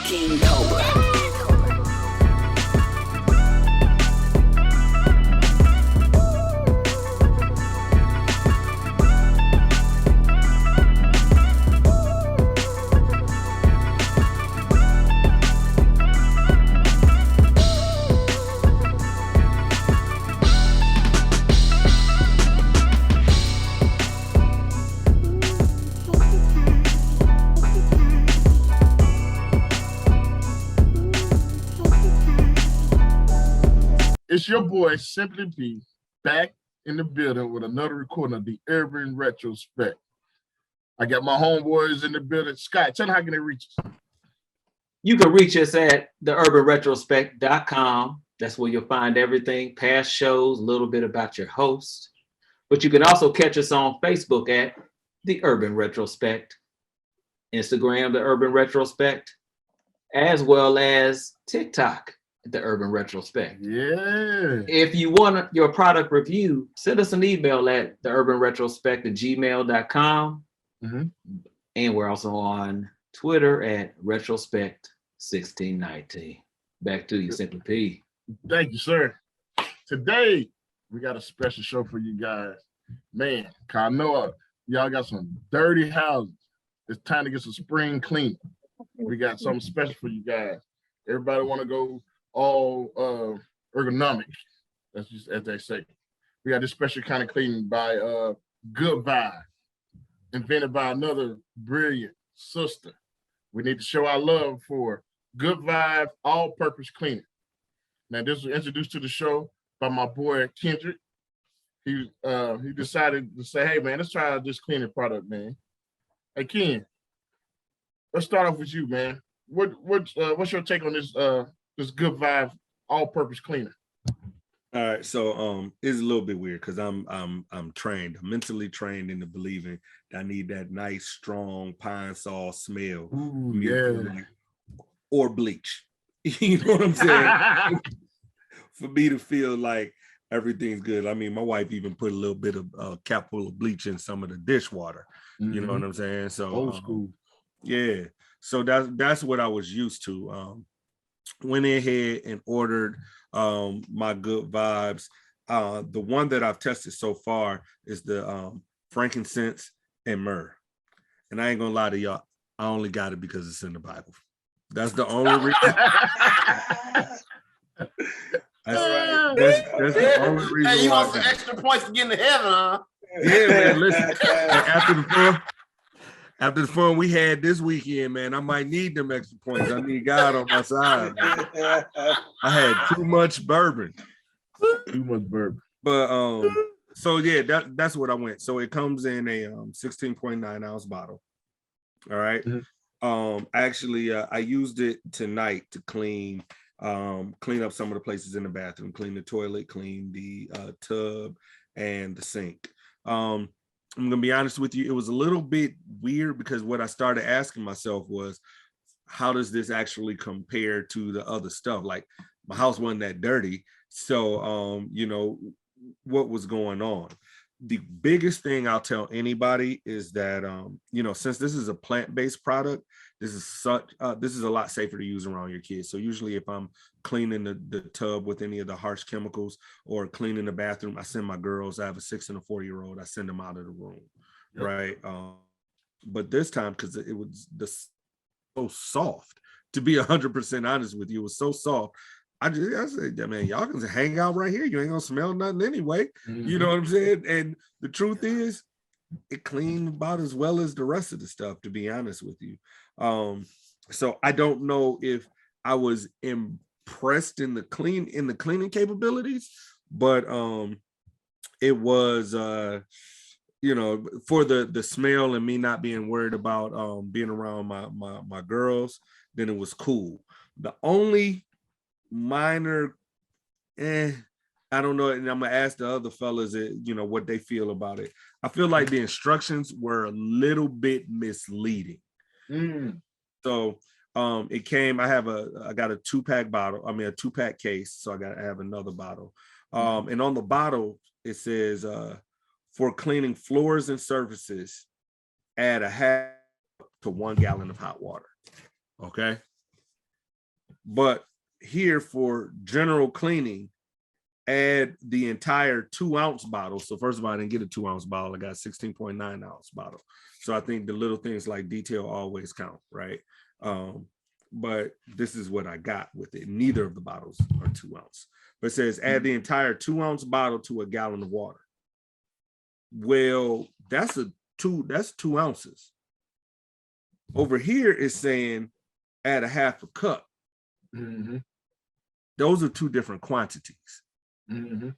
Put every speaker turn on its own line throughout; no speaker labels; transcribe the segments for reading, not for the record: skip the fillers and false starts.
King Cobra.
It's your boy, Simply P, back in the building with another recording of the Urban Retrospect. I got my homeboys in the building. Scott, tell them how can they reach us?
You can reach us at theurbanretrospect.com. That's where you'll find everything, past shows, a little bit about your host. But you can also catch us on Facebook at The Urban Retrospect, Instagram, The Urban Retrospect, as well as TikTok, The Urban Retrospect.
Yeah.
If you want your product review, send us an email at theurbanretrospect@gmail.com.
Mm-hmm.
And we're also on Twitter at Retrospect1619. Back to you, Simply P.
Thank you, sir. Today, we got a special show for you guys. Man, I know y'all got some dirty houses. It's time to get some spring cleaning. We got something special for you guys. Everybody want to go all ergonomic. That's just as they say. We got this special kind of cleaning by Good Vibe, invented by another brilliant sister. We need to show our love for Good Vibe all-purpose cleaning. Now, this was introduced to the show by my boy Kendrick. He decided to say, "Hey man, let's try out this cleaning product, man." Hey Ken, let's start off with you, man. What's your take on this this Good Vibe all-purpose cleaner?
All right, so it's a little bit weird because I'm trained, I'm mentally trained into believing that I need that nice, strong pine saw smell.
Ooh, yeah.
Or bleach. You know what I'm saying? For me to feel like everything's good. I mean, my wife even put a little bit of cap full of bleach in some of the dishwater. Mm-hmm. You know what I'm saying? So
old school.
Yeah. So that's what I was used to. Went ahead and ordered my Good Vibes. The one that I've tested so far is the frankincense and myrrh. And I ain't gonna lie to y'all, I only got it because it's in the Bible. That's the only reason. That's the only reason.
Hey, you want some extra points to get into heaven, huh?
Yeah, man. Listen, after the fun we had this weekend, man, I might need them extra points. I need God on my side, man. I had too much bourbon. But so yeah, that's what I went. So it comes in a 16.9 ounce bottle. All right. Mm-hmm. Actually, I used it tonight to clean up some of the places in the bathroom, clean the toilet, clean the tub and the sink. I'm gonna be honest with you, it was a little bit weird because what I started asking myself was, how does this actually compare to the other stuff? Like, my house wasn't that dirty, so you know, what was going on? The biggest thing I'll tell anybody is that you know, since this is a plant-based product, this is a lot safer to use around your kids. So usually if I'm cleaning the tub with any of the harsh chemicals or cleaning the bathroom, I send my girls, I have a 6 and a 4-year-old, I send them out of the room. Yep. Right. But this time, because it was so soft, to be 100% honest with you, it was so soft. I said, yeah, man, y'all can hang out right here. You ain't gonna smell nothing anyway. Mm-hmm. You know what I'm saying? And the truth is, it cleaned about as well as the rest of the stuff, to be honest with you. So I don't know if I was impressed in the cleaning capabilities, but it was you know, for the smell and me not being worried about being around my girls, then it was cool. The only minor I don't know, and I'm gonna ask the other fellas, you know, what they feel about it. I feel like the instructions were a little bit misleading. So It came, I got a 2-pack bottle, a 2-pack case, so I have another bottle. And on the bottle, it says, for cleaning floors and surfaces, add a half to 1 gallon of hot water. Okay. But here for general cleaning, add the entire 2-ounce bottle. So first of all, I didn't get a 2-ounce bottle. I got a 16.9-ounce bottle. So I think the little things like detail always count, right? But this is what I got with it. Neither of the bottles are 2-ounce. But it says add the entire 2-ounce bottle to a gallon of water. Well, that's 2 ounces. Over here is saying add a half a cup.
Mm-hmm.
Those are 2 different quantities.
Mm-hmm.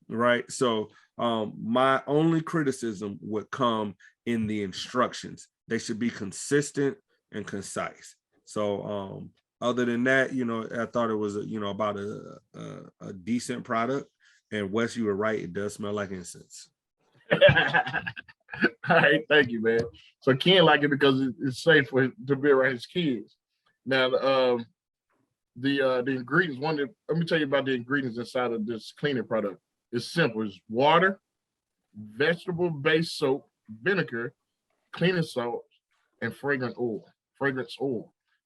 Right. So my only criticism would come in the instructions. They should be consistent and concise. So other than that, I thought it was about a decent product. And Wes, you were right, it does smell like incense.
All right, thank you, man. So Ken like it because it's safe to be around his kids. Now the ingredients, let me tell you about the ingredients inside of this cleaning product. It's simple. It's water, vegetable-based soap, vinegar, cleaning salt, and fragrance oil.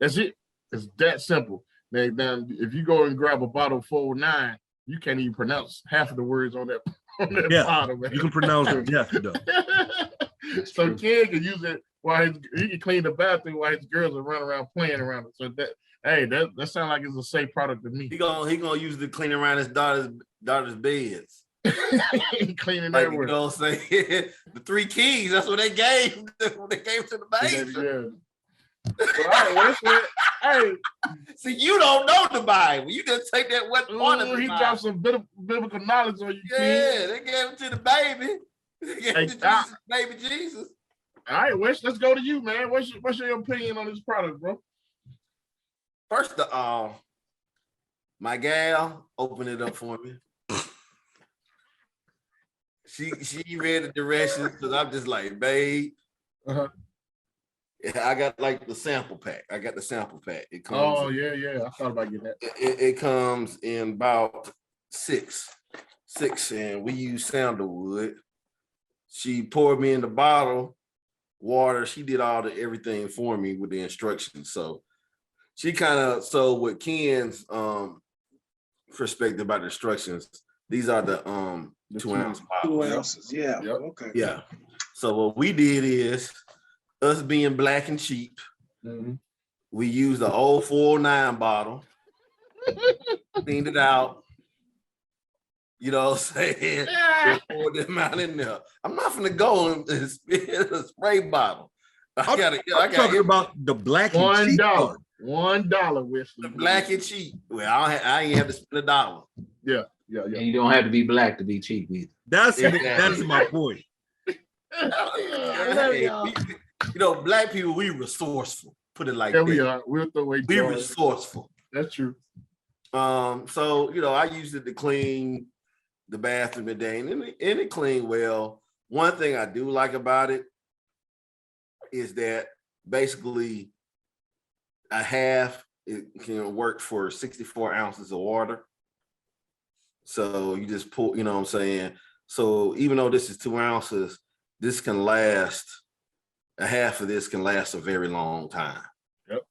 That's it. It's that simple. Now, if you go and grab a bottle of 409, you can't even pronounce half of the words on that bottle, man.
You can pronounce it death, though.
So Ken can use it while he can clean the bathroom while his girls are running around playing around it. So that sounds like it's a safe product to me.
He gonna use it to clean around his daughter's beds.
Cleaning
Like,
everywhere.
you know what I'm saying? The 3 keys, that's what they gave when they gave to the baby.
Yeah. Well, all right, hey.
See, you don't know the Bible. You just take that one part of the
He
Bible.
dropped some biblical knowledge on you,
Yeah, they gave it to the baby. They gave it to Jesus, baby Jesus.
All right, Wes, let's go to you, man. What's your opinion on this product, bro?
First of all, my gal opened it up for me. She read the directions because I'm just like, babe.
Uh-huh.
I got like the sample pack. It comes.
Oh yeah. I thought about getting that.
It comes in about six, and we use sandalwood. She poured me in the bottle water. She did everything for me with the instructions. So she with Ken's perspective about the instructions, these are the 2-ounce bottles.
2 ounces, yeah.
Yep.
Okay.
Yeah. So what we did is, us being black and cheap, we used the old 409 bottle, cleaned it out. You know what I'm saying? Pour them out in there. I'm not gonna go and spit a spray bottle. I got
talking about the black and cheap part.
$1 whiskey.
The black and cheap. Well, I ain't have to spend $1.
Yeah.
And you don't have to be black to be cheap either.
That's my point.
Hey, black people, we resourceful. Put it like
There
that.
we are. We'll throw away.
We resourceful.
That's true.
So I used it to clean the bathroom today, and it cleaned well. One thing I do like about it is that basically a half it can work for 64 ounces of water. So you just pour, you know what I'm saying? So even though this is 2 ounces, this can last, a half of this can last a very long time.
Yep.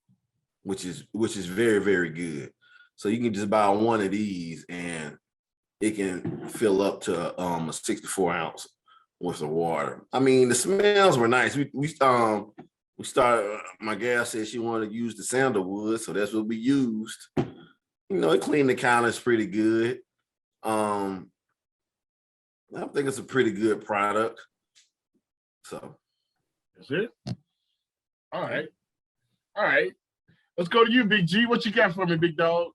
Which is very, very good. So you can just buy one of these and it can fill up to a 64 ounce worth of water. I mean, the smells were nice. We started, my gal said she wanted to use the sandalwood, so that's what we used. It cleaned the counters pretty good. I think it's a pretty good product. So
that's it. All right. Let's go to you, Big G. What you got for me, big dog?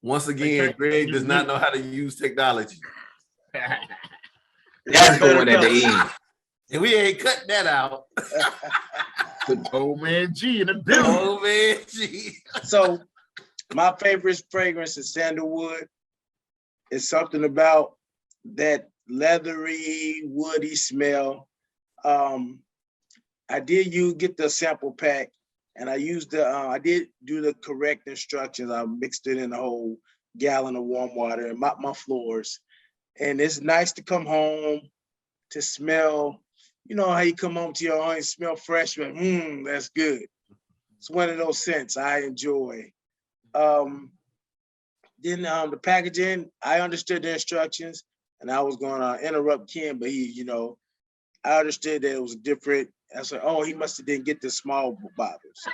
Once again, Greg does not know how to use technology.
That's going at the end.
And we ain't cutting that out.
Old man G in the building.
Old man G.
So my favorite fragrance is sandalwood. It's something about that leathery, woody smell. I I did get the sample pack, and I used I did do the correct instructions. I mixed it in a whole gallon of warm water and mopped my floors. And it's nice to come home to smell, you know how you come home to your home and smell fresh, but that's good. It's one of those scents I enjoy. Then the packaging, I understood the instructions, and I was going to interrupt Ken, but he, I understood that it was different. I said, oh, he must have didn't get the small bottles.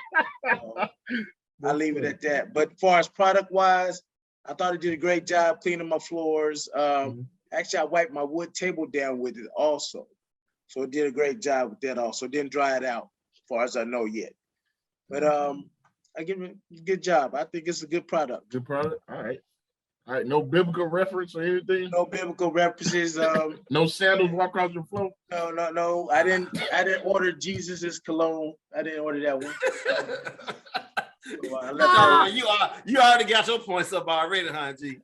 I'll leave it at that. But as far as product wise, I thought it did a great job cleaning my floors. Actually, I wiped my wood table down with it also. So it did a great job with that also. It didn't dry it out as far as I know yet. But I give it a good job. I think it's a good product.
Good product. All right. All right. No biblical reference or anything?
No biblical references.
No sandals walk across your floor?
No. I didn't order Jesus's cologne. I didn't order that one.
You already got your points up already, huh, G?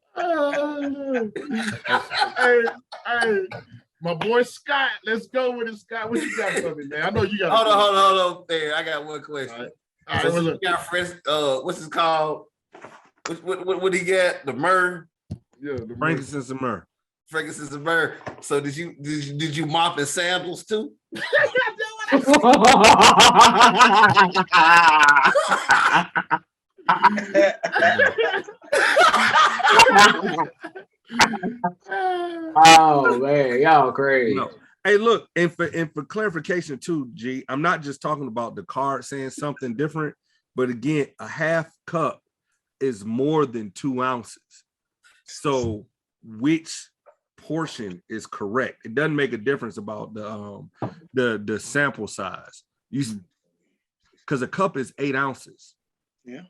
Hey, my boy Scott, let's go with it, Scott. What you got for me, man? I know you got.
Hold on. Hey, I got one question.
All right,
so you got fresh. What's it called? What he got? The myrrh.
Yeah, the
Frankincense and myrrh.
Frankincense and myrrh. So did you mop in sandals too?
Oh man, y'all crazy.
No. Hey, look, and for clarification too, G, I'm not just talking about the card saying something different, but again, a half cup is more than 2 ounces. So which portion is correct? It doesn't make a difference about the sample size. Because a cup is 8 ounces.
Yeah.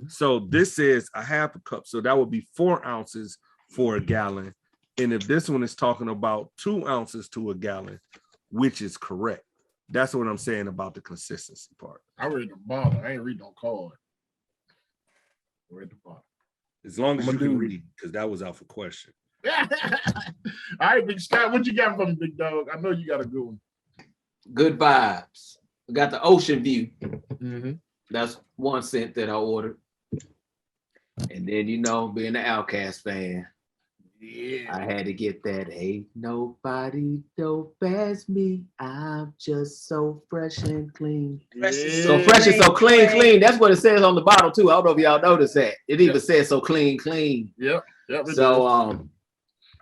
So this is a half a cup. So that would be 4 ounces for a gallon. And if this one is talking about 2 ounces to a gallon, which is correct? That's what I'm saying about the consistency part.
I read the bottle. I ain't read no card. I read the bottle.
As long as you can read, because that was out for question.
All right, Big Scott, what you got from Big Dog? I know you got a good one.
Good vibes. We got the Ocean View. That's 1 cent that I ordered. And then, being an Outkast fan, I had to get that. Ain't nobody dope as me. I'm just so fresh and clean. So fresh and so clean. That's what it says on the bottle too. I don't know if y'all noticed that. It even says so clean.
Yep.
So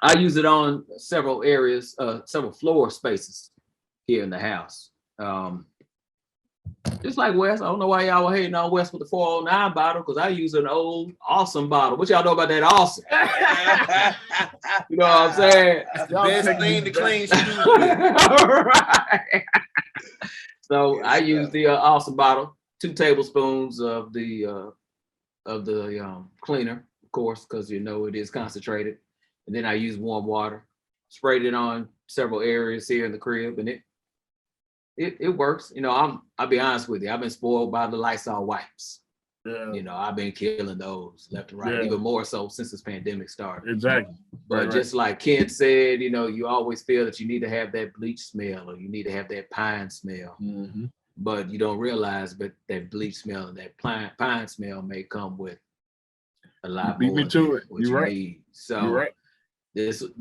I use it on several areas, several floor spaces here in the house. Just like Wes, I don't know why y'all were hating on Wes with the 409 bottle, because I use an old awesome bottle. What y'all know about that awesome? You know what I'm saying?
That's the best thing to clean shoes.
Right. So I use the awesome bottle, 2 tablespoons of the cleaner, of course, because it is concentrated. And then I use warm water, sprayed it on several areas here in the crib, and it works. I'll be honest with you. I've been spoiled by the Lysol wipes.
Yeah.
I've been killing those left and right, even more so since this pandemic started.
Exactly.
But just like Ken said, you always feel that you need to have that bleach smell or you need to have that pine smell. But you don't realize, but that bleach smell and that pine smell may come with a lot more.
Beat me to it.
What
You're
you
right.
need. So
You're right.
this is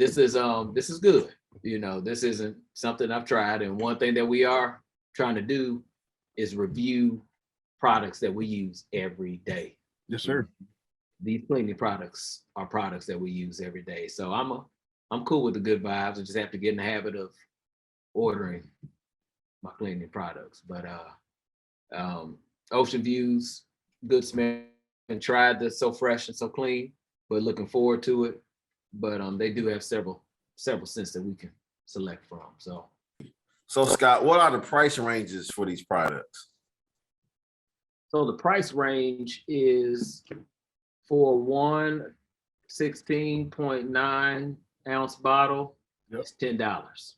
good. This isn't something I've tried. And one thing that we are trying to do is review products that we use every day.
Yes, sir.
These cleaning products are products that we use every day. So I'm cool with the good vibes. I just have to get in the habit of ordering my cleaning products. But Ocean Views, good smell, and tried this So Fresh and So Clean, but looking forward to it. But they do have several scents that we can select from.
So Scott, what are the price ranges for these products?
So the price range is for one 16.9 ounce bottle, it's $10.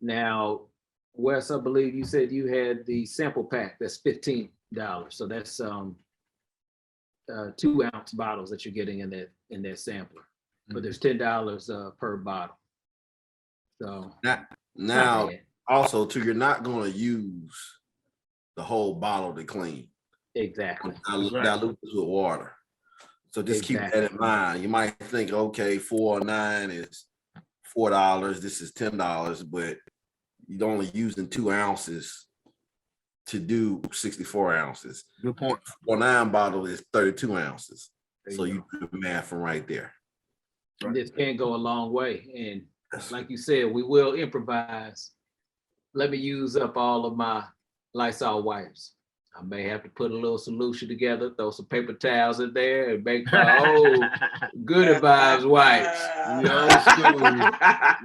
Now, Wes, I believe you said you had the sample pack, that's $15. So that's 2 ounce bottles that you're getting in that sampler. But there's $10 per bottle. So
Now Also, too, you're not going to use the whole bottle to clean.
Exactly.
Dilute it with water. So just keep that in mind. You might think, okay, $4.09 is $4. This is $10, but you're only using 2 ounces to do 64 ounces.
Good point.
4.9 bottle is 32 ounces.
There
So
you
you do the math from right there.
This can go a long way. And like you said, we will improvise. Let me use up all of my Lysol wipes. I may have to put a little solution together, throw some paper towels in there, and make my old good vibes wipes.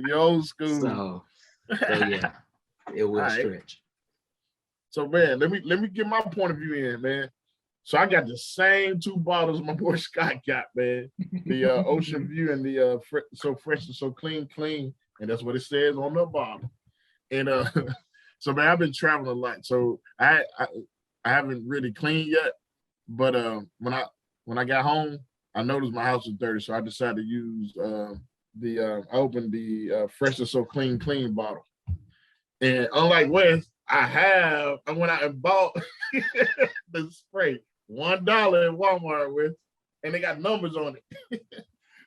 The old school.
So yeah, it will
All right.
stretch.
So man, let me get my point of view in, man. So I got the same 2 bottles my boy Scott got, man. The Ocean View and the So Fresh and So Clean, and that's what it says on the bottle. And so man, I've been traveling a lot, so I haven't really cleaned yet. But when I got home, I noticed my house was dirty, so I decided to use I opened the Fresh and So Clean bottle. And unlike Wes, I went out and bought the spray, $1 in Walmart with, and they got numbers on it.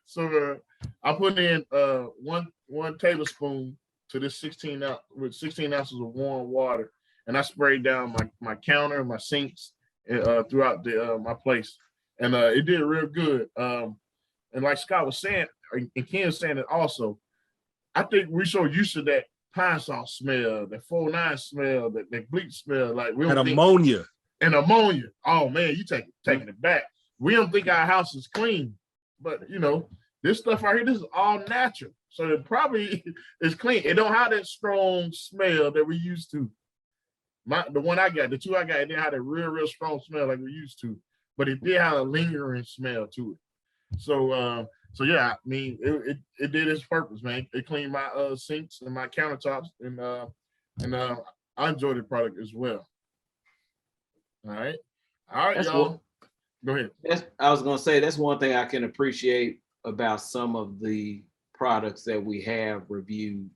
So I put in one tablespoon to this 16 ounces of warm water, and I sprayed down my counter, my sinks, throughout my place, and it did real good. And like Scott was saying, and Ken was saying it also, I think we're so used to that pine sauce smell, that 4.9 smell, that bleach smell, like we don't
And
think,
ammonia.
and ammonia. Oh man, you taking it back. We don't think our house is clean, but this stuff right here, this is all natural, so it probably is clean. It don't have that strong smell that we used to. The one I got, the 2 I got, it didn't have that real strong smell like we used to, but it did have a lingering smell to it. So yeah, I mean, it did its purpose, man. It cleaned my sinks and my countertops, and I enjoyed the product as well. All right,
That's
y'all. Go ahead.
I was gonna say that's one thing I can appreciate about some of the products that we have reviewed.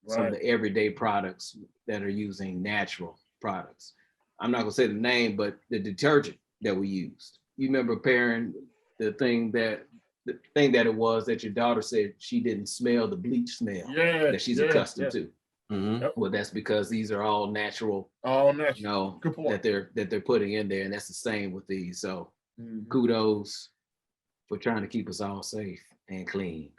Some of the everyday products that are using natural products. I'm not gonna say the name, but the detergent that we used. You remember pairing the thing that it was that your daughter said she didn't smell the bleach smell that she's accustomed to.
Mm-hmm.
Well, that's because these are all natural.
Good point.
that they're putting in there, and that's the same with these. So kudos for trying to keep us all safe and clean.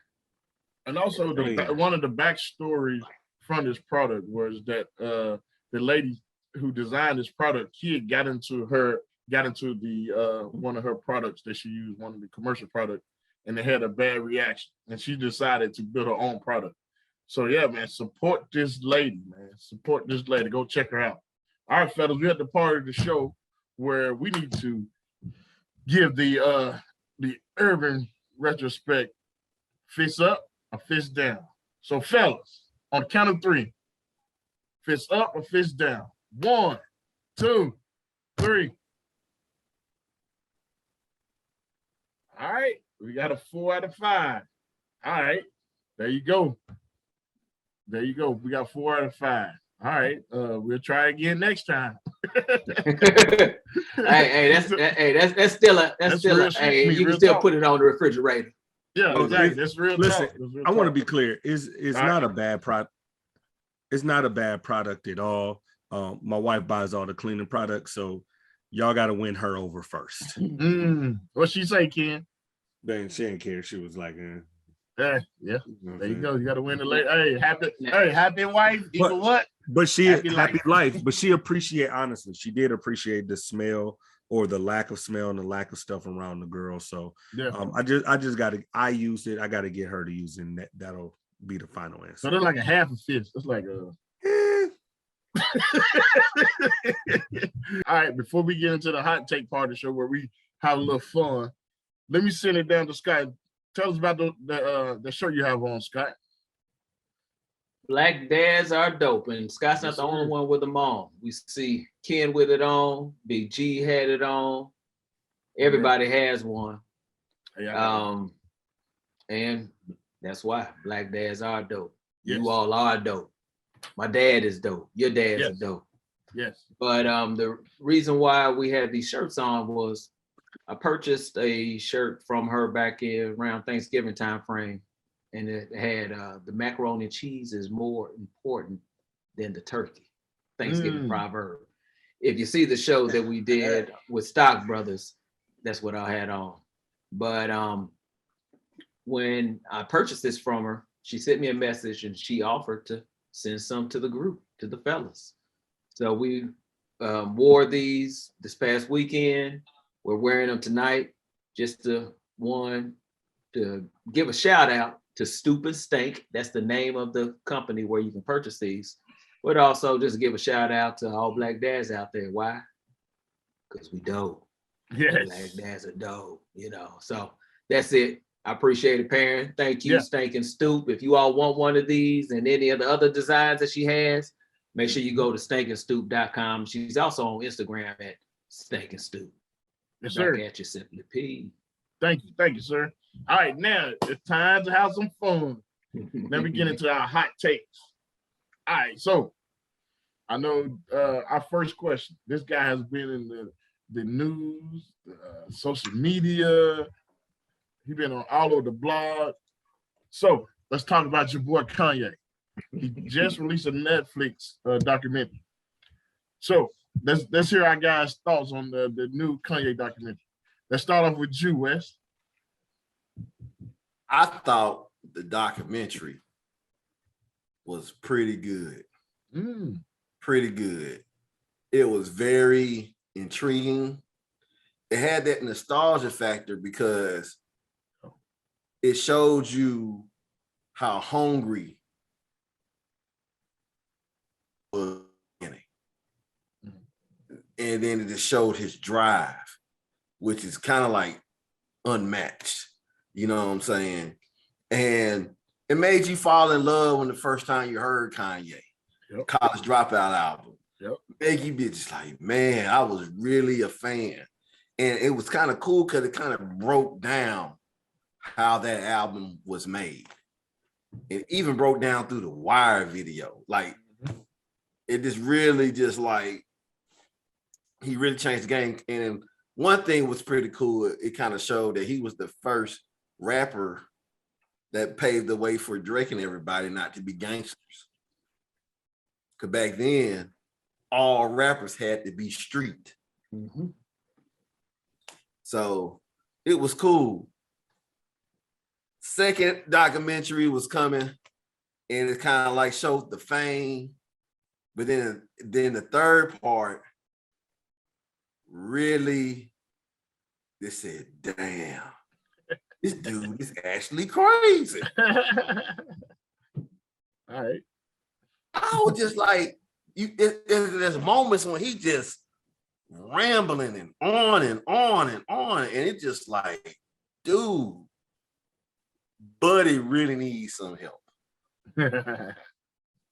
And also, one of the backstory from this product was that the lady who designed this product, kid got into the one of her products that she used, one of the commercial products, and they had a bad reaction, and she decided to build her own product. So yeah, man, support this lady, man. Support this lady. Go check her out. All right, fellas, we're at the part of the show where we need to give the Urban Retrospect fist up or fist down. So fellas, on the count of 3, fist up or fist down. 1, 2, 3. All right, we got a 4 out of 5. All right, there you go. We got 4 out of 5. All right, we'll try again next time.
That's still a you can still put it on the refrigerator.
Yeah, exactly. That's real.
Listen, I want to be clear. It's not
right.
a bad product. It's not a bad product at all. My wife buys all the cleaning products, so y'all got to win her over first.
What she say, Ken?
Then she didn't care. She was like,
yeah. There you go. You got to win the lady. Hey, happy wife. Equal what?
But she happy life. But she honestly, she did appreciate the smell or the lack of smell and the lack of stuff around the girl. So
yeah.
I used it. I got to get her to use it. That'll be the final answer.
So they're like a half a fist. It's like All right, before we get into the hot take part of the show where we have a little fun, let me send it down to Scott. Tell us about the shirt you have on, Scott.
Black dads are dope, and Scott's not the only one with them on. We see Ken with it on, Big G had it on. Everybody has one.
Yeah.
And that's why Black dads are dope.
Yes.
You all are dope. My dad is dope. Your dad's
Yes.
dope.
Yes.
But the reason why we had these shirts on was I purchased a shirt from her back in around Thanksgiving time frame, and it had the macaroni and cheese is more important than the turkey. Thanksgiving proverb. If you see the show that we did with Stock Brothers, that's what I had on. But when I purchased this from her, she sent me a message and she offered to send some to the group, to the fellas. So we wore these this past weekend. We're wearing them tonight just to give a shout out to Stoop and Stank. That's the name of the company where you can purchase these. But also just give a shout out to all black dads out there. Why? Because we dope.
Yes.
Black dads are dope, you know. So that's it. I appreciate it, Perrin. Thank you,
Yeah.
Stank and Stoop. If you all want one of these and any of the other designs that she has, make sure you go to stankandstoop.com. She's also on Instagram at Stank and Stoop.
Yes,
Back
sir.
at you, Simply P.
Thank you, sir. All right, now it's time to have some fun. Let me get into our hot takes. All right, so I know our first question. This guy has been in the news, social media. He's been on all over the blog. So let's talk about your boy Kanye. He just released a Netflix documentary. So let's hear our guys' thoughts on the new Kanye documentary. Let's start off with you, Wes.
I thought the documentary was pretty good. Pretty good. It was very intriguing. It had that nostalgia factor because it showed you how hungry was beginning. And then it just showed his drive, which is kind of like unmatched. You know what I'm saying? And it made you fall in love when the first time you heard Kanye, College Dropout album. Make you be just like, man, I was really a fan. And it was kind of cool because it kind of broke down how that album was made. It even broke down through the Wire video. Like, it just really just like, he really changed the game. And one thing was pretty cool. It kind of showed that he was the first rapper that paved the way for Drake and everybody not to be gangsters. Because back then, all rappers had to be street. So it was cool. Second documentary was coming, and it kind of like showed the fame. But then the third part really, they said, damn, this dude is actually crazy.
All right.
I was just like, there's moments when he just rambling and on and on and on. And it's just like, dude, Buddy really needs some help.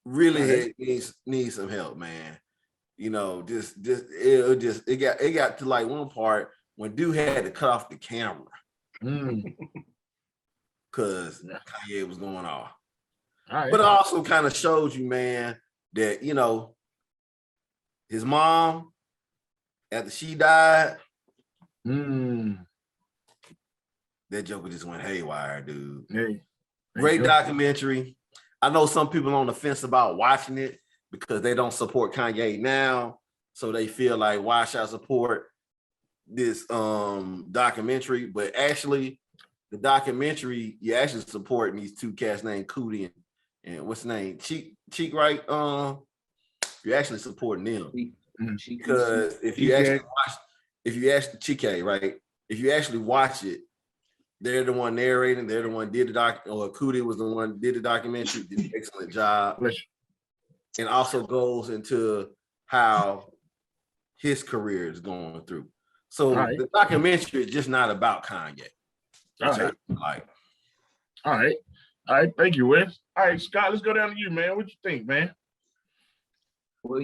Really needs some help, man. You know, it got to like one part when dude had to cut off the camera because Kanye was going off. But it also kind of shows you, man, that, you know, his mom, after she died, that Joker just went haywire, dude.
Hey,
great documentary. I know some people on the fence about watching it because they don't support Kanye now. So they feel like, why should I support this documentary? But actually, the documentary, you're actually supporting these two cats named Cootie and what's his name? Cheek, right? You're actually supporting them. Because if you actually Chike, right? If you actually watch it, they're the one narrating, they're the one did the Cootie was the one did the documentary, did an excellent job. And also goes into how his career is going through. So the documentary is just not about Kanye.
All right. Thank you, Wes. All right, Scott, let's go down to you, man. What you think, man?
Well,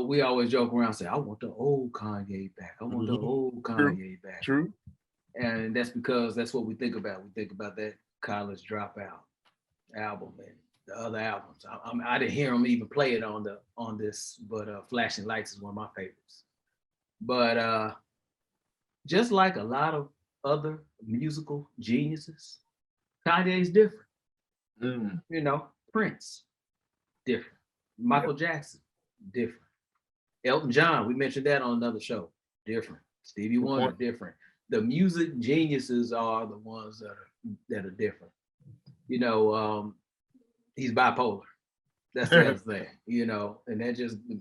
we always joke around and say, I want the old Kanye back. I want the old Kanye back.
True.
And that's because that's what we think about. We think about that college dropout. album and the other albums. I didn't hear him even play it on this, but Flashing Lights is one of my favorites. But just like a lot of other musical geniuses, Kanye's different. You know, Prince, different. Michael Jackson, different. Elton John, we mentioned that on another show, different. Stevie Wonder, different. The music geniuses are the ones that are different. You know, he's bipolar. That's the other thing, you know, and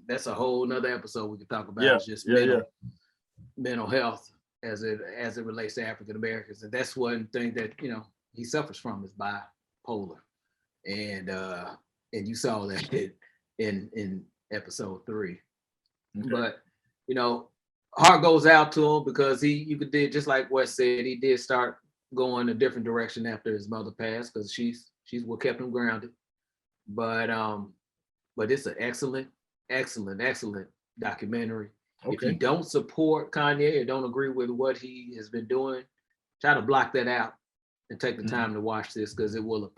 that's a whole nother episode we could talk about. It's just mental health as it relates to African Americans. And that's one thing that, you know, he suffers from is bipolar. And you saw that in episode 3. Okay. But, you know, heart goes out to him because you could do just like Wes said, he did start going a different direction after his mother passed because she's what kept him grounded. But it's an excellent documentary. Okay. If you don't support Kanye or don't agree with what he has been doing, try to block that out and take the time to watch this because it will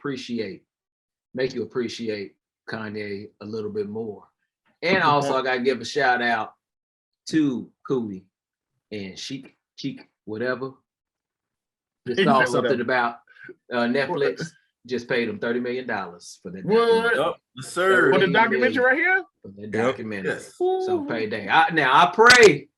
make you appreciate Kanye a little bit more. And also I gotta give a shout out to Cooley and Chic, whatever. Just saw something about Netflix. Just paid him $30 million for that.
What?
Yep. Sir.
For the documentary right here?
For that documentary.
Yes.
So payday. I pray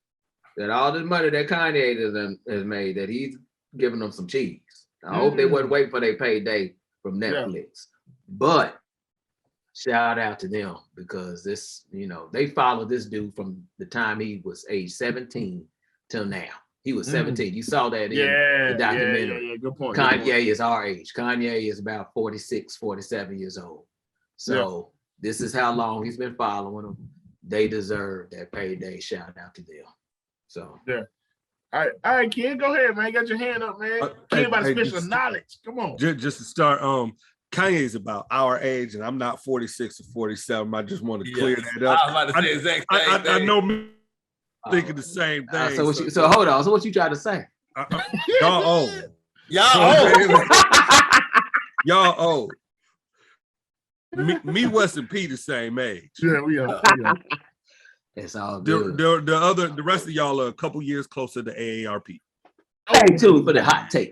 that all this money that Kanye has made, that he's giving them some cheese. I hope they wasn't waiting for their payday from Netflix. Yeah. But shout out to them because this, you know, they followed this dude from the time he was age 17 till now. He was 17. You saw that in the documentary.
Yeah. Good point.
Kanye is our age. Kanye is about 46, 47 years old. So this is how long he's been following them. They deserve that payday. Shout out to them. So
all right, Ken, go ahead, man. Got your hand up, man. Ken about to spit some knowledge. Come on.
Just to start, Kanye's about our age, and I'm not 46 or 47. I just want to clear that up.
I was about to say exact same thing.
I know me thinking the same thing.
So hold on. So what you trying to say?
Y'all old. Y'all old. Me, Wes, and P the same age.
Yeah, we are.
It's all good.
The rest of y'all are a couple years closer to AARP.
Stay tuned for the hot take.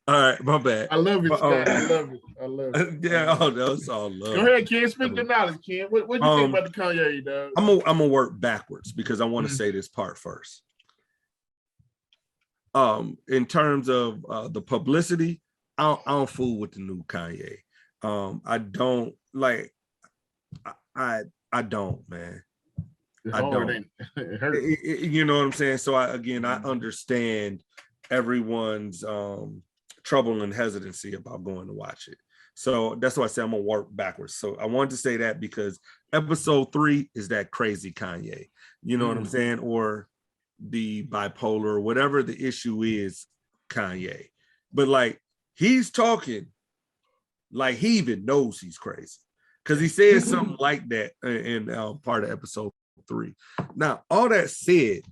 All right, my bad.
I love it, Scott. I love it.
Yeah, that's all love.
Go ahead, Ken. Speak the knowledge, Ken. What do you think about the Kanye, dog?
I'm gonna work backwards because I want to say this part first. In terms of the publicity, I don't fool with the new Kanye. I don't like. I don't, man.
It's
I
hard,
don't.
It hurts.
You know what I'm saying? So I understand everyone's trouble and hesitancy about going to watch it. So that's why I say I'm gonna work backwards. So I wanted to say that because episode 3 is that crazy Kanye. You know what I'm saying? Or the bipolar, whatever the issue is, Kanye. But like he's talking like he even knows he's crazy. Because he said something like that in part of episode 3. Now, all that said,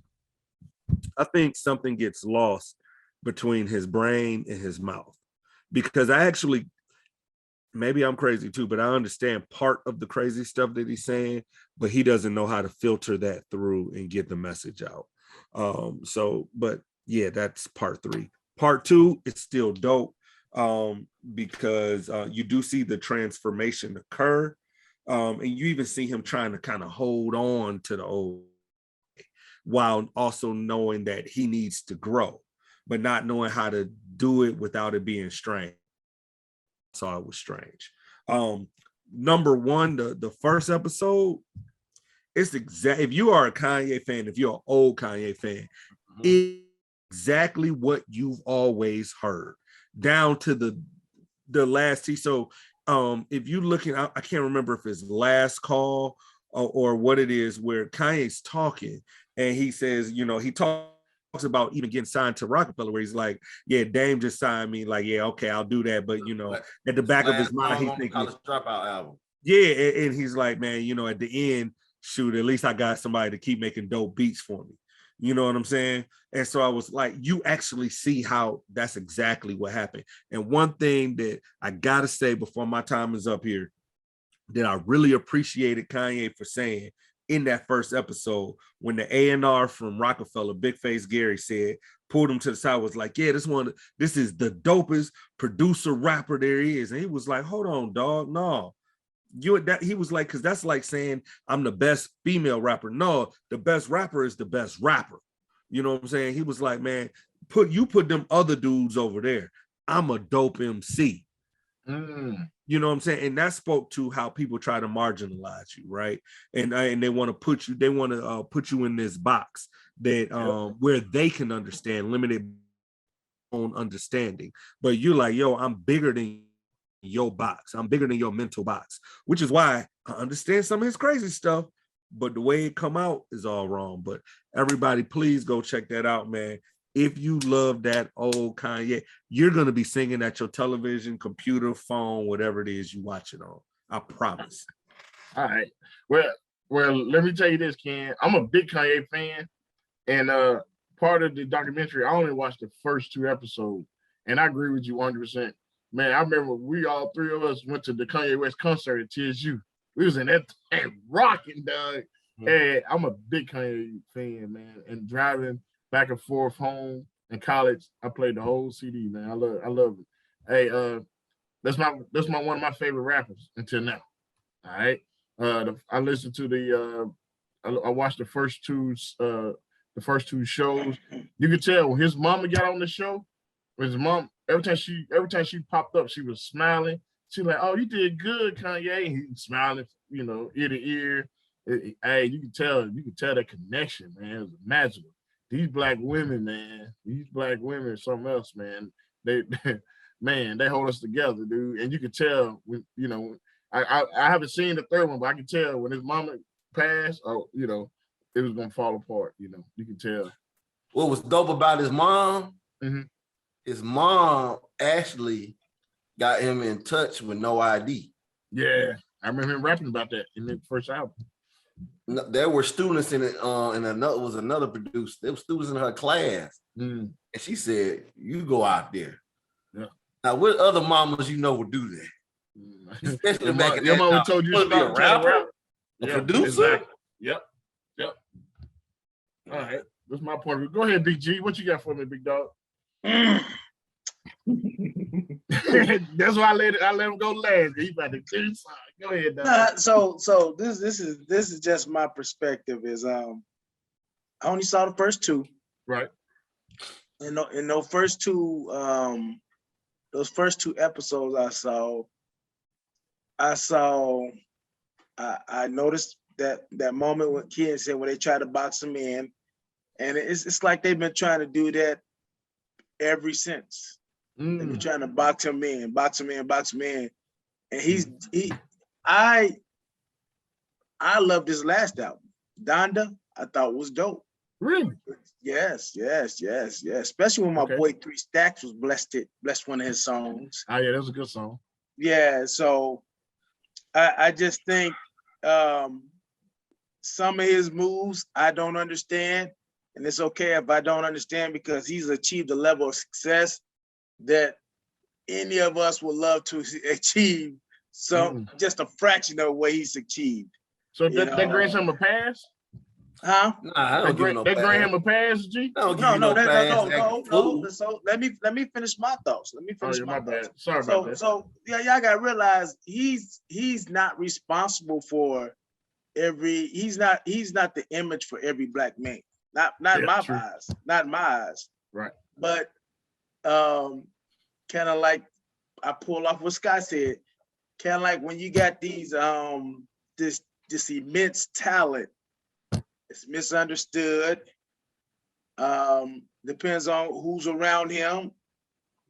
I think something gets lost between his brain and his mouth. Because I actually, maybe I'm crazy too, but I understand part of the crazy stuff that he's saying, but he doesn't know how to filter that through and get the message out. But yeah, that's part 3. Part 2, it's still dope. Because you do see the transformation occur, and you even see him trying to kind of hold on to the old while also knowing that he needs to grow, but not knowing how to do it without it being strange. So it was strange. Number 1, the first episode, it's if you are a Kanye fan, if you're an old Kanye fan, it's exactly what you've always heard. Down to the last T. So if you looking, I can't remember if it's Last Call or what it is, where Kanye's talking and he says, you know, he talks about even getting signed to Rockefeller, where he's like, yeah, Dame just signed me, like, yeah, okay, I'll do that. But you know, at the back of his mind, he's thinking
College Dropout album.
Yeah, and he's like, man, you know, at the end, shoot, at least I got somebody to keep making dope beats for me. You know what I'm saying? And so I was like, you actually see how that's exactly what happened. And one thing that I gotta say before my time is up here, that I really appreciated Kanye for saying in that first episode, when the A&R from Rockefeller, Big Face Gary, said, pulled him to the side, was like, yeah, this is the dopest producer rapper there is. And he was like, hold on, dog, no. He was like, because that's like saying I'm the best female rapper. No, the best rapper is the best rapper. You know what I'm saying? He was like, man, put them other dudes over there. I'm a dope MC. You know what I'm saying? And that spoke to how people try to marginalize you, right? And they want to put you in this box that where they can understand, limited own understanding. But you're like, yo, I'm bigger than your box. I'm bigger than your mental box, which is why I understand some of his crazy stuff, but the way it come out is all wrong. But everybody, please go check that out, man. If you love that old Kanye, you're going to be singing at your television, computer, phone, whatever it is you watch it on. I promise.
All right. Well, let me tell you this, Ken. I'm a big Kanye fan. And part of the documentary, I only watched the first 2 episodes. And I agree with you 100%. Man, I remember we all 3 of us went to the Kanye West concert at TSU. We was in that thing rocking, dog. And I'm a big Kanye fan, man. And driving back and forth home in college, I played the whole CD, man. I love it. Hey, that's one of my favorite rappers until now. All right. I listened to I watched the first two shows. You could tell when his mama got on the show, his mom, every time she popped up, she was smiling. She like, oh, you did good, Kanye. And he smiling, ear to ear. Hey, you can tell that connection, man. It was magical. These black women, man, are something else, man. They hold us together, dude. And you can tell when, I haven't seen the third one, but I can tell when his mama passed, it was gonna fall apart, you can tell.
What was dope about his mom? His mom actually got him in touch with No ID.
Yeah, I remember him rapping about that in the first album.
There were students in it, and another producer. There were students in her class, and she said, "You go out there." Yeah. Now, what other mamas would do that? Especially back in
your
that
mama
time.
told you
to be a rapper, a producer.
Exactly. Yep. All right, that's my point of view. Go ahead, Big G. What you got for me, big dog? That's why I let him go last. He about to do something. Go ahead, dog.
So this is just my perspective. Is I only saw the first 2.
Right.
In those first 2 episodes I noticed that moment when Ken said when they tried to box him in, and it's like they've been trying to do that ever since. They've been trying to box him in, and I loved his last album, Donda. I thought was dope.
Really?
Yes. Especially when my boy 3 Stacks was blessed one of his songs.
Oh yeah, that was a good song.
Yeah, so I just think some of his moves I don't understand, and it's okay if I don't understand because he's achieved a level of success that any of us would love to achieve. So just a fraction of what he's achieved.
So that grants him a pass?
Huh?
Nah, I don't give no
that
pass.
grant him a pass, G?
No. So let me finish my thoughts.
My bad. Sorry about that.
So yeah, y'all gotta realize he's not responsible for he's not the image for every black man. Not in my eyes. Not in my eyes.
Right.
But kind of like I pull off what Scott said, kind of like when you got these this immense talent, it's misunderstood. Depends on who's around him.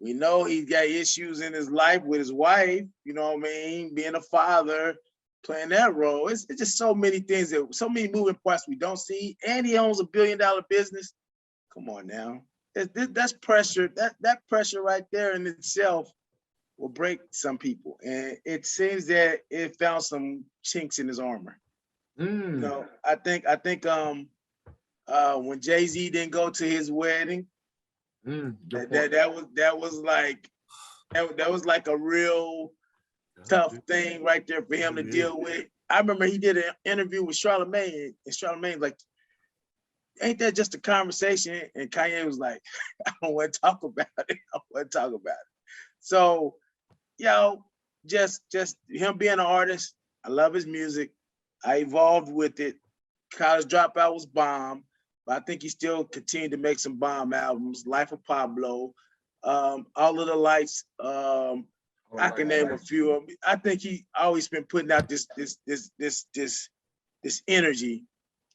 We know he's got issues in his life with his wife, you know what I mean? Being a father, playing that role. It's just so many things, so many moving parts we don't see. And he owns $1 billion business. Come on now. That's pressure. That pressure right there in itself will break some people. And it seems that it found some chinks in his armor. I think when Jay-Z didn't go to his wedding.
Good point.
That was like a real tough thing right there for him to deal with. I remember he did an interview with Charlamagne, and Charlamagne like, ain't that just a conversation? And Kanye was like, I don't want to talk about it. I don't want to talk about it. So, just him being an artist, I love his music. I evolved with it. College Dropout was bomb, but I think he still continued to make some bomb albums. Life of Pablo, All of the Lights. I can name a few of them. I think he always been putting out this energy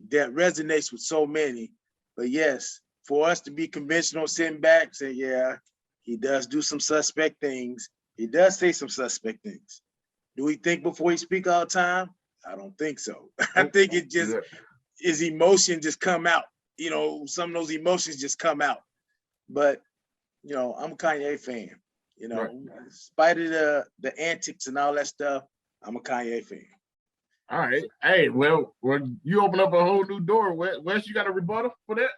that resonates with so many. But yes, for us to be conventional, sitting back, saying, yeah, he does do some suspect things. He does say some suspect things. Do we think before he speak all the time? I don't think so. I think it just, his emotion just come out. Some of those emotions just come out. But, I'm a Kanye fan.
Right.
In spite of the antics and all that stuff, I'm a Kanye fan.
All right. Hey, well, you open up a whole new door. Wes, you got a rebuttal for that?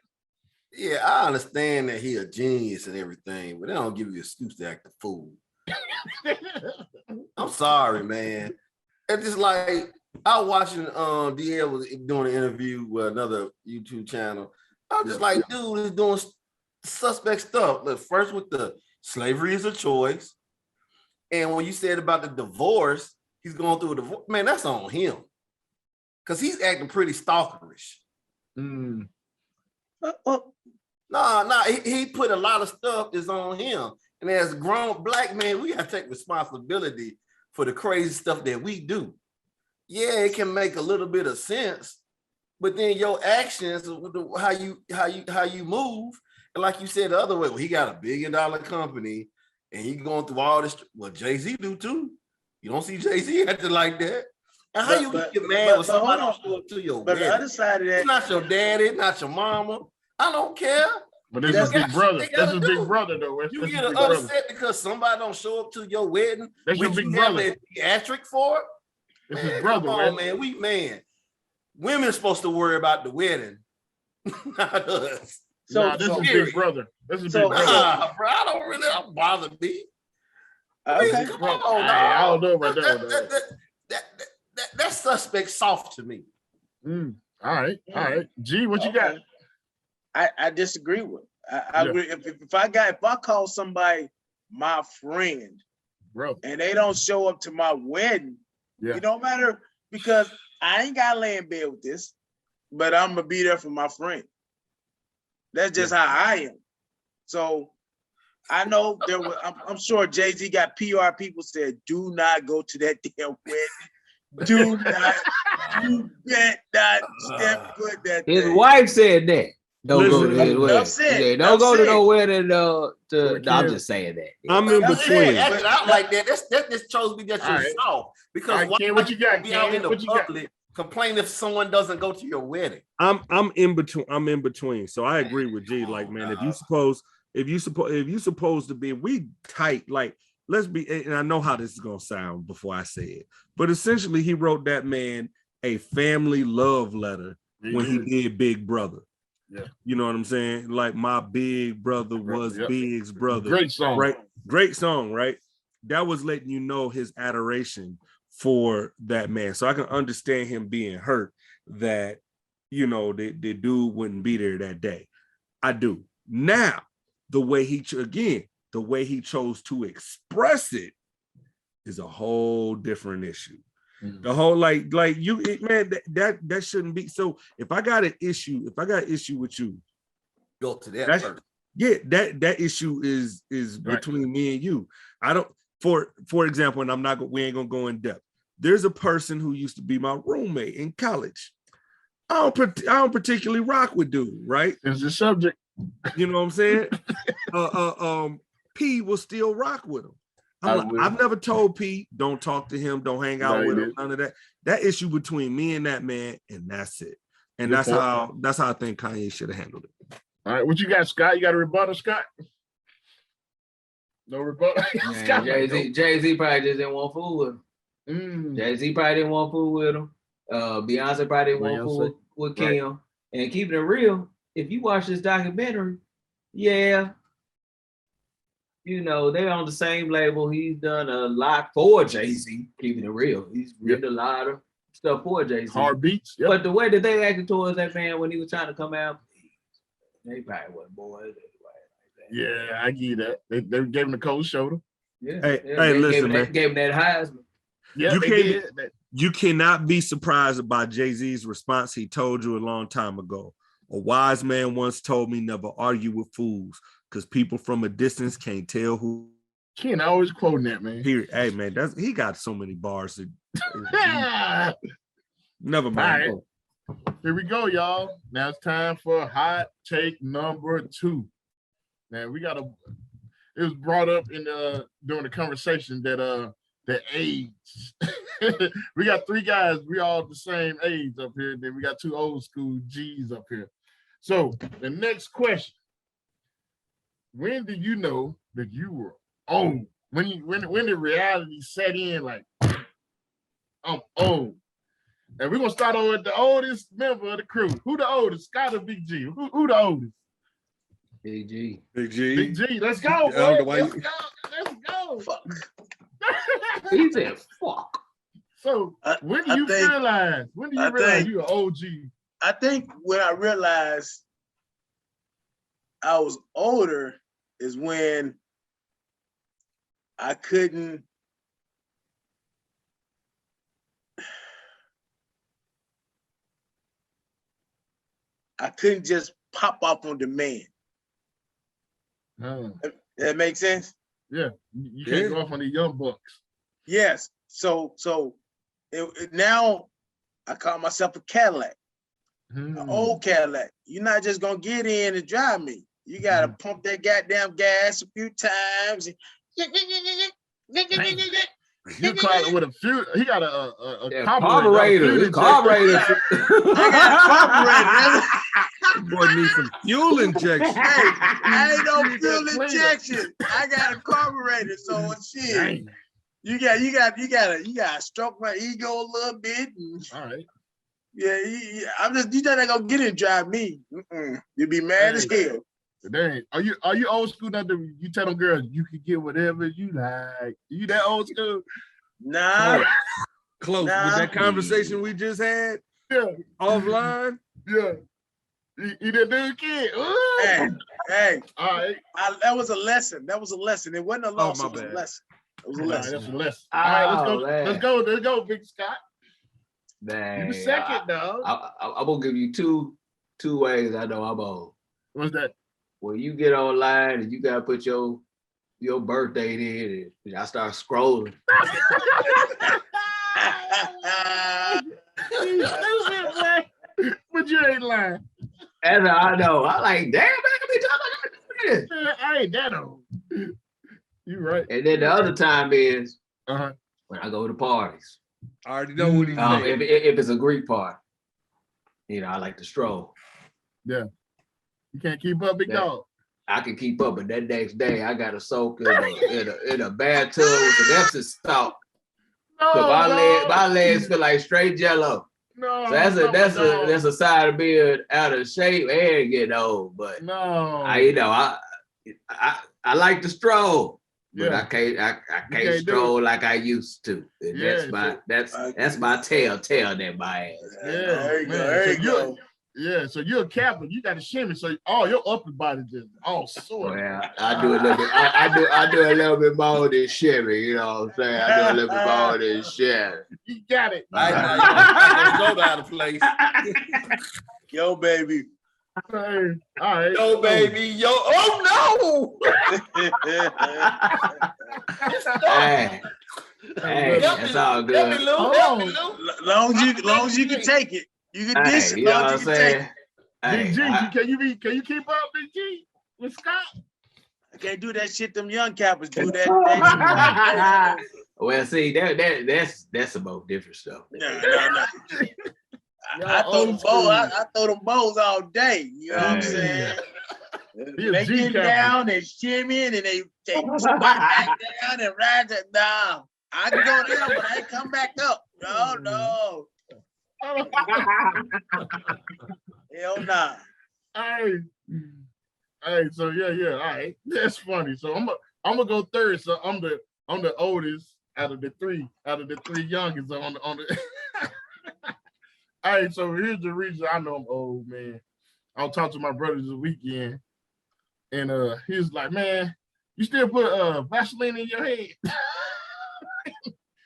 Yeah, I understand that he a genius and everything, but they don't give you an excuse to act a fool. I'm sorry, man. It's just like I was watching DL was doing an interview with another YouTube channel. I was just like, dude is doing suspect stuff. Look, first with the slavery is a choice. And when you said about the divorce, he's going through a divorce, man, that's on him. Because he's acting pretty stalkerish.
Mm.
He put a lot of stuff is on him. And as a grown black man, we got to take responsibility for the crazy stuff that we do. Yeah, it can make a little bit of sense, but then your actions, how you move, and like you said the other way, well, he got $1 billion company and he going through all this. Well, Jay-Z do too. You don't see Jay-Z acting like that. And how you get mad when somebody don't show up to your wedding?
The other side of that,
it's not your daddy, not your mama. I don't care.
But this is big brother. This is big brother, though.
You get upset because somebody don't show up to your wedding.
That's your big brother.
Have a theatric for it?
This is brother,
come on, man. Women are supposed to worry about the wedding, not us.
This is big brother. This is big brother.
Bro, I don't bother me.
Okay.
Come on,
I don't know about that.
That's suspect soft to me.
All right. G, what you got?
I disagree with. I agree. If I call somebody my friend,
bro,
and they don't show up to my wedding, it don't matter, because I ain't got to lay in bed with this, but I'm gonna be there for my friend. That's just how I am. So I know I'm sure Jay-Z got PR people said, do not go to that damn wedding. Do not, you bet not step foot that
His
day.
wife said that. Don't go to his wedding. Don't go to no wedding. I'm just saying that.
I'm in between.
Acting out like that. That just shows me that you're soft. Because
why what you got?
Be out in the public complain if someone doesn't go to your wedding.
I'm in between. So I agree with G. Like, man, if you supposed to be, we tight. Like, let's be. And I know how this is gonna sound before I say it, but essentially, he wrote that man a family love letter when he did Big Brother.
Yeah,
you know what I'm saying? Like, my big brother was Big's brother.
Great song,
right? Great song, right? That was letting you know his adoration for that man. So I can understand him being hurt that, the dude wouldn't be there that day. I do. Now, the way he chose to express it is a whole different issue. Mm-hmm. The whole that shouldn't be. So if I got issue with you,
go to that person.
Yeah, that issue is between me and you. I don't, for example, and we ain't gonna go in depth. There's a person who used to be my roommate in college. I don't particularly rock with dude, right?
It's the subject.
You know what I'm saying? P will still rock with him. I've never told P, don't talk to him, don't hang out with him, none of that. That issue between me and that man, and that's it. And that's how I think Kanye should have handled it.
All right, what you got, Scott? You got a rebuttal, Scott? No rebuttal.
Man, Jay-Z probably just didn't want fool with him. Jay-Z probably didn't want fool with him. Beyonce probably didn't want fool with Kim. And keeping it real, if you watch this documentary, yeah, you know, they're on the same label. He's done a lot for Jay-Z, keeping it real. He's written a lot of stuff for Jay-Z.
Hard beats. Yep.
But the way that they acted towards that man when he was trying to come out, they probably wasn't boys.
Yeah, I give you that. They gave him the cold shoulder.
Yeah.
Hey,
yeah,
hey,
they
listen,
gave him that Heisman.
Yeah,
You
they
can't-
did.
You cannot be surprised about Jay-Z's response. He told you a long time ago. A wise man once told me never argue with fools because people from a distance can't tell who.
Ken always quoting that, man.
Hey man, he got so many bars. Never
All
mind.
right. Here we go, y'all. Now it's time for hot take number 2. Now it was brought up in during the conversation that the age. We got 3 guys, we all the same age up here. Then we got 2 old school G's up here. So the next question: when did you know that you were old? When the reality set in, like I'm old? And we're gonna start over with the oldest member of the crew. Who the oldest? Scott or Big G? Who the oldest?
Big G.
Big G.
Big G. Let's go,
I don't know
boy.
why
Let's
you-
go. Let's go.
Fuck.
He said, fuck.
So when do
I
you
think-
realize? When do you
I
realize
think-
you're an OG?
I think when I realized I was older is when I couldn't just pop off on demand. That makes sense?
Yeah, you can't
Yeah.
go off on the young bucks.
Yes. So now I call myself a Cadillac, an old Cadillac. You're not just gonna get in and drive me. You gotta pump that goddamn gas a few times.
You call it with a few. He got a
Carburetor. His carburetor.
I got a carburetor.
Boy needs some fuel injection.
Hey, I ain't no
You
fuel
got cleaner.
injection. I got a carburetor, so shit.
Dang.
You gotta stroke my ego a little bit. And,
All right.
yeah, you just not gonna get in and drive me. You'd be mad as hell.
Dang. Are you old school now? That you tell them girls you can get whatever you like. You that old school?
Nah,
Close
Nah.
with that conversation we just had
Yeah.
offline.
Yeah. You that dude kid? Ooh.
hey,
All right.
that was a lesson. That was a lesson. It wasn't a loss.
my
It was a
bad.
lesson. It was a
All right,
lesson.
that's a lesson. All right, let's go.
man.
Let's go, Big Scott.
Man,
You the second, dog.
I'm gonna give you two ways I know I'm old.
What's that?
When you get online and you gotta put your birth date in, and I start scrolling.
But you ain't lying.
And I know. I like, damn, man, I be talking about this.
I ain't that old. You right.
And then the other time is
Uh-huh.
when I go to parties.
I already know what he's saying.
If it's a Greek party, you know, I like to stroll.
You can't keep up, big
Yeah.
dog.
I can keep up, but that next day I gotta soak in a bathtub with an Epsom salt.
No,
So my legs feel like straight jello.
No,
So that's a sign of being out of shape and getting old. But
no.
I like to stroll, but
Yeah.
I can't
can't do
stroll like I used to. And
Yeah,
that's my tell that my ass.
Yeah,
There you go.
man.
There
So
you go.
Yeah, so you're a capper. You got to shimmy. So your upper body just all sore.
Well, I do a little bit. I do a little bit more than shimmy. You know what I'm saying? I do a little bit more than shimmy.
You got it.
I go down the place.
Yo, baby.
Hey, all right.
Yo, baby, yo. Oh
Hey, that's all good.
Long as you can take it. You can dish
Hey,
it.
you know
Long
what
as
I'm
you can take
saying?
it.
Hey,
Big G, can you keep up, Big G, with Scott?
I can't do that shit them young cappers do that.
well, see, that's about different stuff.
No.
Y'all
I throw them
old
bows.
school.
I throw them bows all day. You know what I'm
Hey.
saying?
He a
They
G
get
capper.
down and shimmying and they squat back down and ride it down. I can go down, but I ain't come back up. No. Hell nah.
Hey, so yeah, all right. That's funny. So I'm gonna go third. So I'm the oldest out of the three youngest on the All right, so here's the reason I know I'm old, man. I was talking to my brother this weekend, and he was like, man, you still put Vaseline in your head.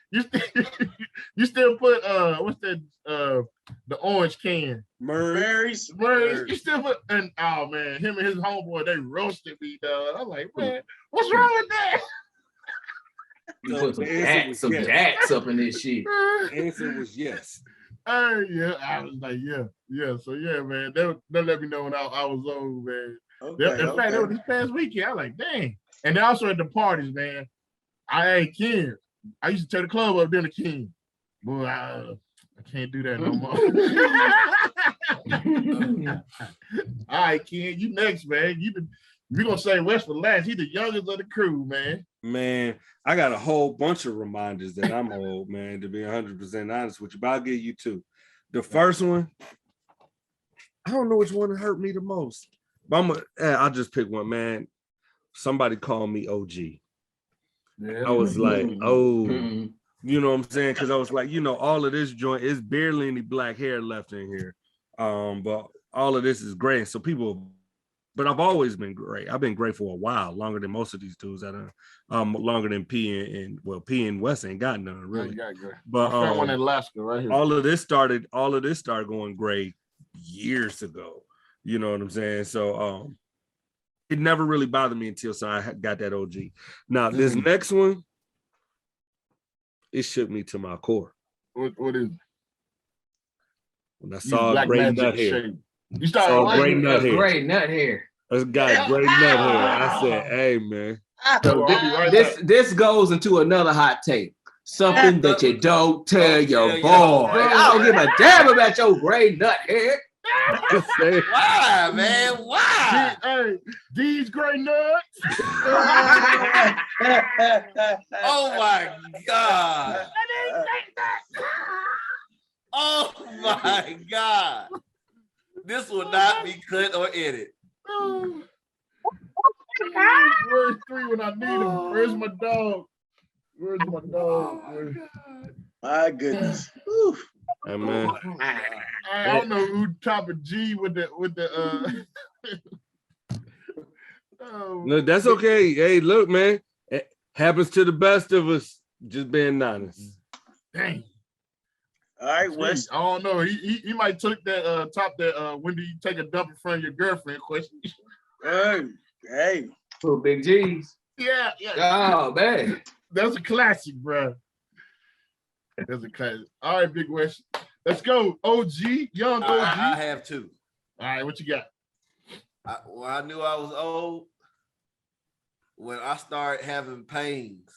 you still you still put what's that the orange can.
Berries.
You still put, and oh man, him and his homeboy, they roasted me, dog. I'm like, man, what's wrong with that?
You
So
put some
the answer was yes.
jacks up in this shit.
The answer was yes.
Yeah, I was like, yeah. So yeah, man, they let me know when I was old, man.
Okay,
In fact, it was this past weekend. I was like, dang. And then also at the parties, man, I ain't kidding. I used to take the club up then the king. Boy, I can't do that no more. All right, Ken, you next, man. We gonna say West for last. He the youngest of the crew, man.
Man, I got a whole bunch of reminders that I'm old, man, to be 100% honest with you, but I'll give you two. The first one, I don't know which one hurt me the most, but I'll just pick one, man. Somebody called me OG.
Yeah.
I was like, oh, you know what I'm saying? Because I was like, all of this joint is barely any black hair left in here. But all of this is gray. So but I've always been gray. I've been gray for a while, longer than most of these dudes that are longer than P and West ain't got none really. But
I found one in Alaska right here.
All of this started going gray years ago. You know what I'm saying? So it never really bothered me until I got that OG. Now this next one, it shook me to my core.
What is it?
When I saw gray nut hair.
You started
gray nut hair.
Gray nut hair.
This guy gray nut hair. I said, hey man.
So this goes into another hot take. Something that you don't tell your boy. I don't give a damn about your gray nut hair.
Why, man? Why?
Hey, these gray nuts.
Oh my God. Oh my God. This will not be cut or edited.
Where's three when I need him? Where's my dog? Where's my dog?
My goodness.
Hey, man.
I don't know who top of G with the
No, that's okay. Hey, look, man. It happens to the best of us. Just being honest.
Dang.
All right, Wes.
I don't know. He might took that top that when do you take a dump in front of your girlfriend question.
Hey.
Two big G's.
Yeah.
Oh man.
That's a classic, bro. That's a classic. All right, Big West. Let's go. OG, young OG.
I have two.
All right, what you got?
I knew I was old when I started having pains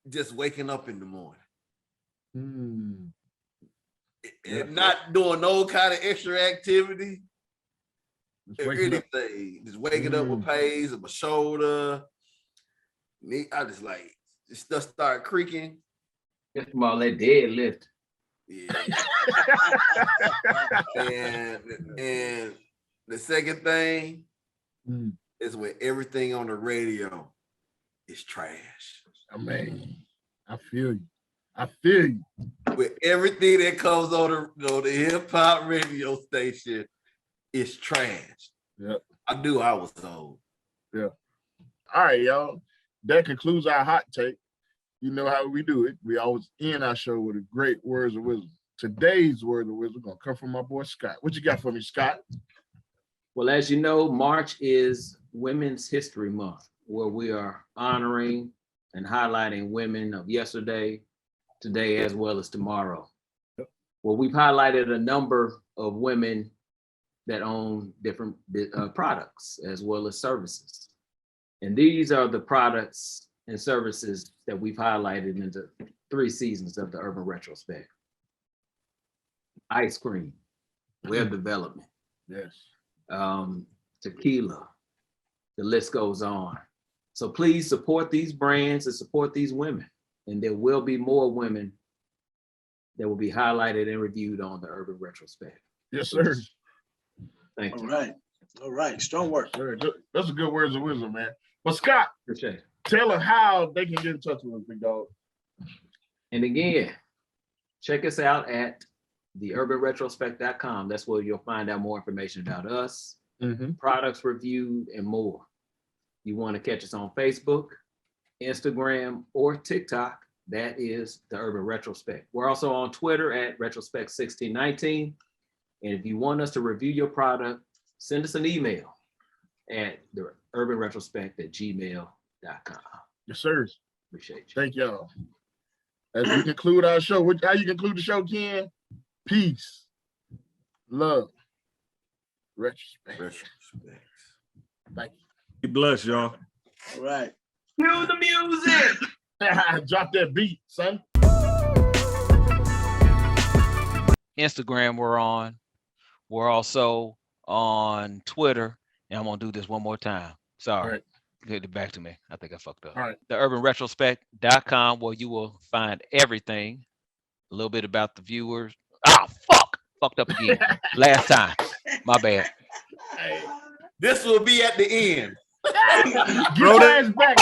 just waking up in the morning. And not doing no kind of extra activity or anything. Just waking up with pains in my shoulder. I just like, stuff started creaking.
Just from all that deadlift.
Yeah. and the second thing is when everything on the radio is trash.
I mean, I feel you.
With everything that comes on the hip hop radio station is trash.
Yeah.
I knew I was old.
Yeah. All right, y'all. That concludes our hot take. You know how we do it. We always end our show with a great words of wisdom. Today's word of wisdom gonna come from my boy Scott. What you got for me, Scott?
Well, as you know, March is Women's History Month, where we are honoring and highlighting women of yesterday, today, as well as tomorrow. Well, we've highlighted a number of women that own different products as well as services. And these are the products and services that we've highlighted in the 3 seasons of the Urban Retrospect. Ice cream, web development,
Yes.
Tequila, the list goes on. So please support these brands and support these women. And there will be more women that will be highlighted and reviewed on the Urban Retrospect.
Yes, sir.
Thank
All
you.
right. All right. Strong work.
Sir. That's a good words of wisdom, man. But Scott,
Appreciate it.
tell them how they can get in touch with us, big dog.
And again, check us out at theurbanretrospect.com. That's where you'll find out more information about us, products reviewed, and more. You want to catch us on Facebook, Instagram, or TikTok, that is the Urban Retrospect. We're also on Twitter at Retrospect1619. And if you want us to review your product, send us an email at the urbanretrospect@gmail.com.
Yes, sir.
Appreciate you.
Thank y'all. As we conclude our show, how you conclude the show, Ken? Peace, love, retrospect. Thank
Be blessed, y'all.
All right.
Cue the music.
you. Drop that beat, son.
Instagram we're on. We're also on Twitter. And I'm gonna do this one more time. Sorry.
All right.
Get it back to me. I think I fucked up.
All right.
The urbanretrospect.com, where you will find everything, a little bit about the viewers. Fucked up again. Last time. My bad.
Hey,
This will be at the end.
get your ass back.